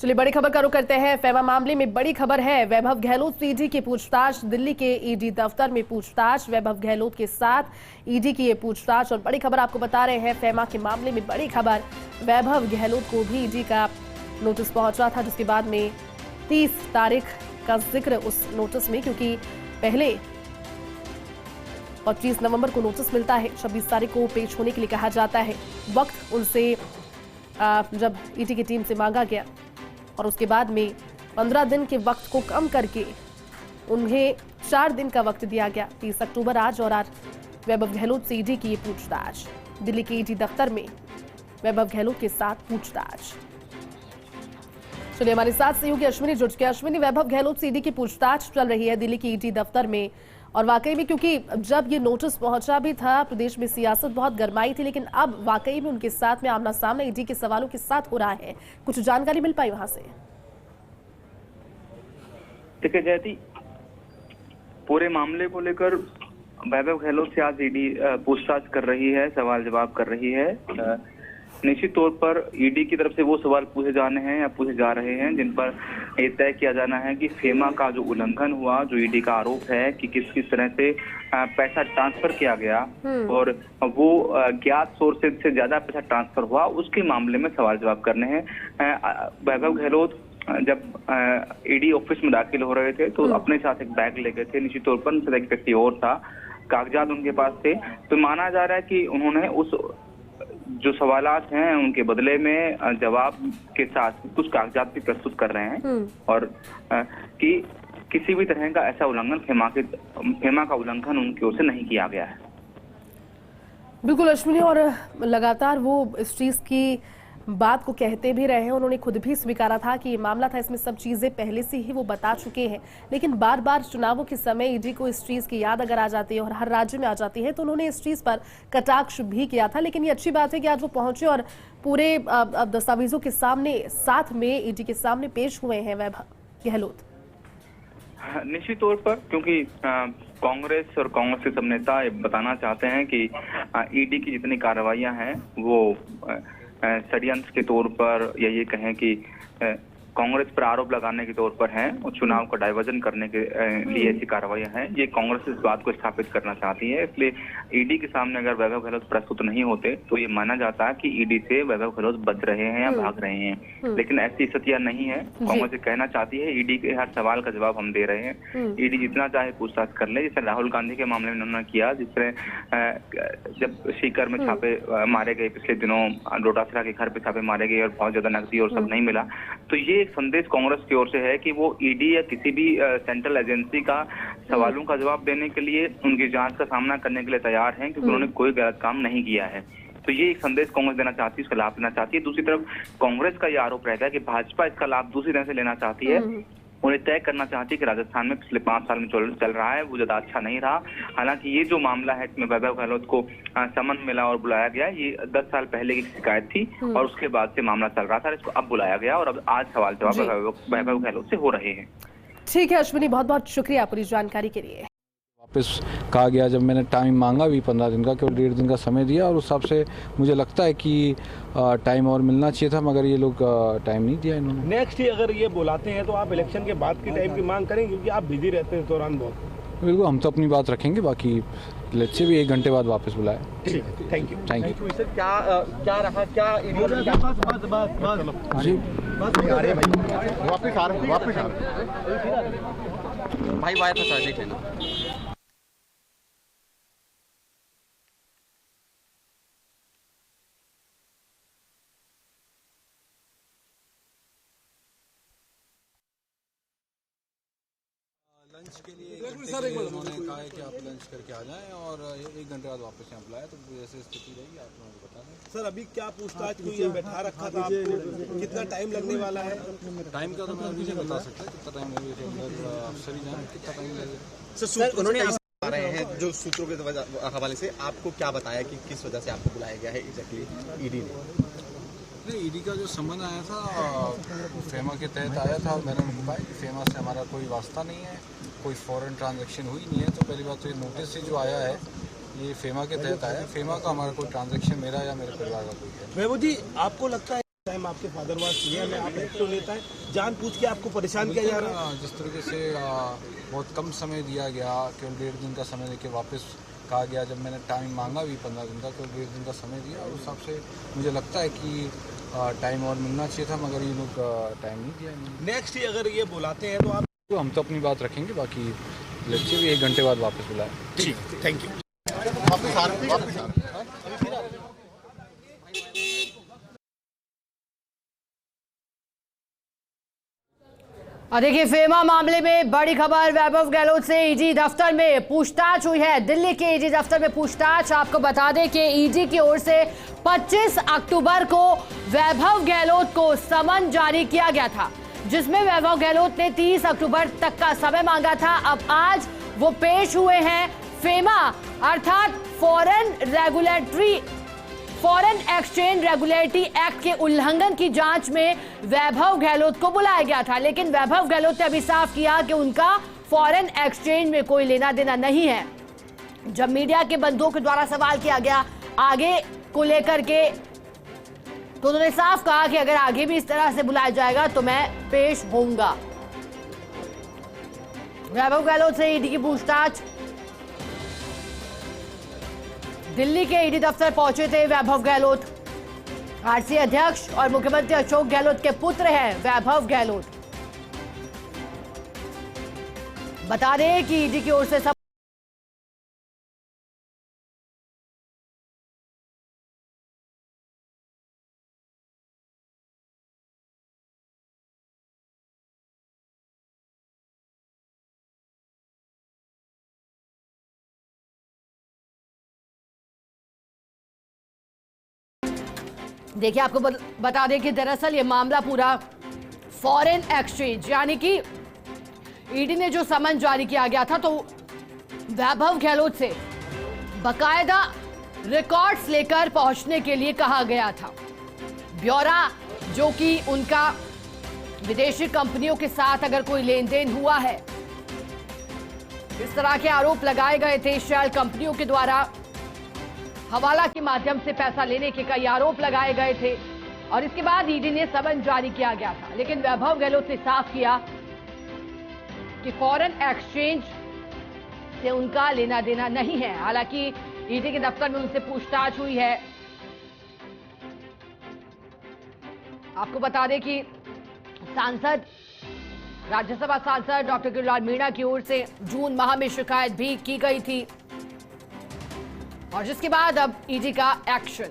चलिए बड़ी खबर का रुख करते हैं। फेमा मामले में बड़ी खबर है। वैभव गहलोत से ईडी की पूछताछ। दिल्ली के ईडी दफ्तर में पूछताछ। वैभव गहलोत के साथ ईडी की ये पूछताछ और बड़ी खबर आपको बता रहे हैं। फेमा के मामले में बड़ी खबर, वैभव गहलोत को भी ईडी का नोटिस पहुंचा था, जिसके बाद में 30 तारीख का जिक्र उस नोटिस में, क्योंकि पहले 25 नवंबर को नोटिस मिलता है, 26 तारीख को पेश होने के लिए कहा जाता है। वक्त उनसे जब ईडी की टीम से मांगा गया और उसके बाद में 15 दिन के वक्त को कम करके उन्हें 4 दिन का वक्त दिया गया। 30 अक्टूबर आज, और आज वैभव गहलोत से ईडी की ये पूछताछ। दिल्ली के ईडी दफ्तर में वैभव गहलोत के साथ पूछताछ। चलिए हमारे साथ सहयोगी अश्विनी जुड़ चुके हैं। अश्विनी, वैभव गहलोत से ईडी की पूछताछ चल रही है दिल्ली की ईडी दफ्तर में, और वाकई में क्योंकि जब ये नोटिस पहुंचा भी था, प्रदेश में सियासत बहुत गरमाई थी, लेकिन अब वाकई में उनके साथ में आमना सामना ईडी के सवालों के साथ हो रहा है। कुछ जानकारी मिल पाई वहां से? देखिए जयती, पूरे मामले को लेकर वैभव गहलोत से आज ईडी पूछताछ कर रही है, सवाल जवाब कर रही है। निश्चित तौर पर ईडी की तरफ से वो सवाल पूछे जाने हैं या पूछे जा रहे हैं जिन पर ये तय किया जाना है कि फेमा का जो उल्लंघन हुआ, जो ईडी का आरोप है कि किस किस तरह से पैसा ट्रांसफर किया गया और वो ज्ञात सोर्स से ज्यादा पैसा ट्रांसफर हुआ, उसके मामले में सवाल जवाब करने हैं। वैभव गहलोत जब ईडी ऑफिस में दाखिल हो रहे थे तो अपने साथ एक बैग ले गए थे। निश्चित तौर पर उनसे एक व्यक्ति और था, कागजात उनके पास थे, तो माना जा रहा है कि उन्होंने उस जो सवालात हैं उनके बदले में जवाब के साथ कुछ कागजात भी प्रस्तुत कर रहे हैं, और कि किसी भी तरह का ऐसा उल्लंघन फेमा का उल्लंघन उनकी ओर से नहीं किया गया है। बिल्कुल अश्विनी, और लगातार वो इस चीज की बात को कहते भी रहे हैं। उन्होंने खुद भी स्वीकारा था कि ये मामला था, इसमें सब चीजें पहले से ही वो बता चुके हैं, लेकिन बार बार चुनावों के समय ईडी को इस चीज की याद अगर आ जाती है और हर राज्य में आ जाती है, तो उन्होंने इस चीज पर कटाक्ष भी किया था। लेकिन ये अच्छी बात है कि आज वो पहुंचे और पूरे दस्तावेजों के सामने, साथ में ईडी के सामने पेश हुए हैं वैभव गहलोत। निश्चित तौर पर, क्योंकि कांग्रेस और कांग्रेस के सब नेता बताना चाहते हैं कि ईडी की जितनी कार्रवाइयां हैं वो षड्यंत्र के तौर पर, या ये कहें कि कांग्रेस पर आरोप लगाने के तौर पर हैं और चुनाव का डाइवर्जन करने के लिए ऐसी कार्रवाइयां हैं। ये कांग्रेस इस बात को स्थापित करना चाहती है, इसलिए ईडी के सामने अगर वैभव गहलोत प्रस्तुत नहीं होते तो ये माना जाता है कि ईडी से वैभव गहलोत बच रहे हैं या भाग रहे हैं, लेकिन ऐसी स्थितियां नहीं है। कांग्रेस ये कहना चाहती है ईडी के हर सवाल का जवाब हम दे रहे हैं, ईडी जितना चाहे पूछताछ कर ले। जैसे राहुल गांधी के मामले में उन्होंने किया, जिससे जब सीकर में छापे मारे गए पिछले दिनों, डोटासरा के घर पे छापे मारे गए और बहुत ज्यादा नकदी और सब नहीं मिला, तो ये एक संदेश कांग्रेस की ओर से है कि वो ईडी या किसी भी सेंट्रल एजेंसी का सवालों का जवाब देने के लिए, उनकी जांच का सामना करने के लिए तैयार हैं, क्योंकि उन्होंने कोई गलत काम नहीं किया है। तो ये एक संदेश कांग्रेस देना चाहती है, उसका लाभ लेना चाहती है। दूसरी तरफ कांग्रेस का ये आरोप रहता है कि भाजपा इसका लाभ दूसरी तरह से लेना चाहती है। उन्हें तय करना चाहती है कि राजस्थान में पिछले 5 साल में चल रहा है वो ज्यादा अच्छा नहीं रहा। हालांकि ये जो मामला है इसमें वैभव गहलोत को समन मिला और बुलाया गया, ये 10 साल पहले की शिकायत थी और उसके बाद से मामला चल रहा था, इसको अब बुलाया गया और अब आज सवाल जवाब वैभव गहलोत से हो रहे हैं। ठीक है अश्विनी, बहुत बहुत शुक्रिया पूरी जानकारी के लिए। वापस कहा गया, जब मैंने टाइम मांगा भी 15 दिन का, केवल 1.5 दिन का समय दिया, और उस हिसाब से मुझे लगता है कि टाइम और मिलना चाहिए था, मगर ये लोग टाइम नहीं दिया इन्होंने। नेक्स्ट ही अगर ये बुलाते हैं तो आप इलेक्शन के बाद की टाइम की मांग करेंगे, क्योंकि आप बिजी रहते हैं इस दौरान बहुत। बिल्कुल, हम तो अपनी बात रखेंगे, बाकी लेट्स से भी 1 घंटे बाद वापस बुलाए। ठीक है, थैंक यू। सर क्या रहा, क्या जी वापस आ रहे भाई वायर फंसा देख लेना। लंच के लिए उन्होंने कहा है कि आप लंच करके आ जाएं, और 1 घंटे बाद वापस यहाँ बुलाया, तो जैसे स्थिति रहेगी आप लोगों को बता दें। सर अभी क्या पूछताछ हुई है, बैठा रखा था आपको, कितना टाइम लगने वाला है? टाइम का तो मैं अभी नहीं बता सकता कितना टाइम लगेगा, अफसर ही जाने कितना टाइम लगेगा। सर उन्होंने आ रहे हैं जो सूत्रों के हवाले से आपको क्या बताया कि किस वजह से आपको बुलाया गया है एग्जैक्टली ईडी ने? नहीं, ईडी का जो सम्मन आया था फेमा के तहत आया था, और मैंने उनको कहा कि फेमा से हमारा कोई वास्ता नहीं है, कोई फॉरेन ट्रांजैक्शन हुई नहीं है। तो पहली बात तो ये नोटिस से जो आया है ये फेमा के तहत आया है, फेमा का हमारा कोई ट्रांजैक्शन मेरा या मेरे परिवार का कोई है। वैभव जी, आपको लगता है टाइम आपके फादर वाज सीएम है, आप एक्टिव नेता है, जानबूझ के आपको परेशान किया जा रहा है? जिस तरीके से बहुत कम समय दिया गया, केवल 1.5 दिन का समय देके वापस कहा गया, जब मैंने टाइम मांगा भी 15 दिन का, केवल 1.5 दिन का समय दिया, और उस हिसाब से मुझे लगता है कि टाइम और मिलना चाहिए था, मगर ये लोग टाइम नहीं दिया इन्होंने। नेक्स्ट अगर ये बुलाते हैं तो आप? तो हम तो अपनी बात रखेंगे, बाकी लेक्चर भी 1 घंटे बाद वापस बुलाए। ठीक, थैंक यू। और देखिए, फेमा मामले में बड़ी खबर, वैभव गहलोत से ईडी दफ्तर में पूछताछ हुई है। दिल्ली के ईडी दफ्तर में पूछताछ। आपको बता दें कि ईडी की ओर से 25 अक्टूबर को वैभव गहलोत को समन जारी किया गया था, जिसमें वैभव गहलोत ने 30 अक्टूबर तक का समय मांगा था। अब आज वो पेश हुए हैं। फेमा अर्थात फॉरेन एक्सचेंज रेगुलेटरी एक्ट के उल्लंघन की जांच में वैभव गहलोत को बुलाया गया था, लेकिन वैभव गहलोत ने अभी साफ किया कि उनका फॉरेन एक्सचेंज में कोई लेना देना नहीं है। जब मीडिया के बंधुओं के द्वारा सवाल किया गया आगे को लेकर के, तो उन्होंने साफ कहा कि अगर आगे भी इस तरह से बुलाया जाएगा तो मैं पेश होऊंगा। वैभव गहलोत से ईडी की पूछताछ। दिल्ली के ईडी दफ्तर पहुंचे थे वैभव गहलोत। आरसीए अध्यक्ष और मुख्यमंत्री अशोक गहलोत के पुत्र हैं वैभव गहलोत। बता दें कि ईडी की ओर से देखिए, आपको बता दें कि दरअसल ये मामला पूरा फॉरेन एक्सचेंज यानी कि ईडी ने जो समन जारी किया गया था, तो वैभव गहलोत से बकायदा रिकॉर्ड्स लेकर पहुंचने के लिए कहा गया था। ब्यौरा जो कि उनका विदेशी कंपनियों के साथ अगर कोई लेन देन हुआ है, इस तरह के आरोप लगाए गए थे शेल कंपनियों के द्वारा, हवाला के माध्यम से पैसा लेने के कई आरोप लगाए गए थे, और इसके बाद ईडी ने समन जारी किया गया था। लेकिन वैभव गहलोत ने साफ किया कि फॉरेन एक्सचेंज से उनका लेना देना नहीं है। हालांकि ईडी के दफ्तर में उनसे पूछताछ हुई है। आपको बता दें कि सांसद, राज्यसभा सांसद डॉक्टर गिरिराज मीणा की ओर से जून माह में शिकायत भी की गई थी, और जिसके बाद अब ईडी का एक्शन।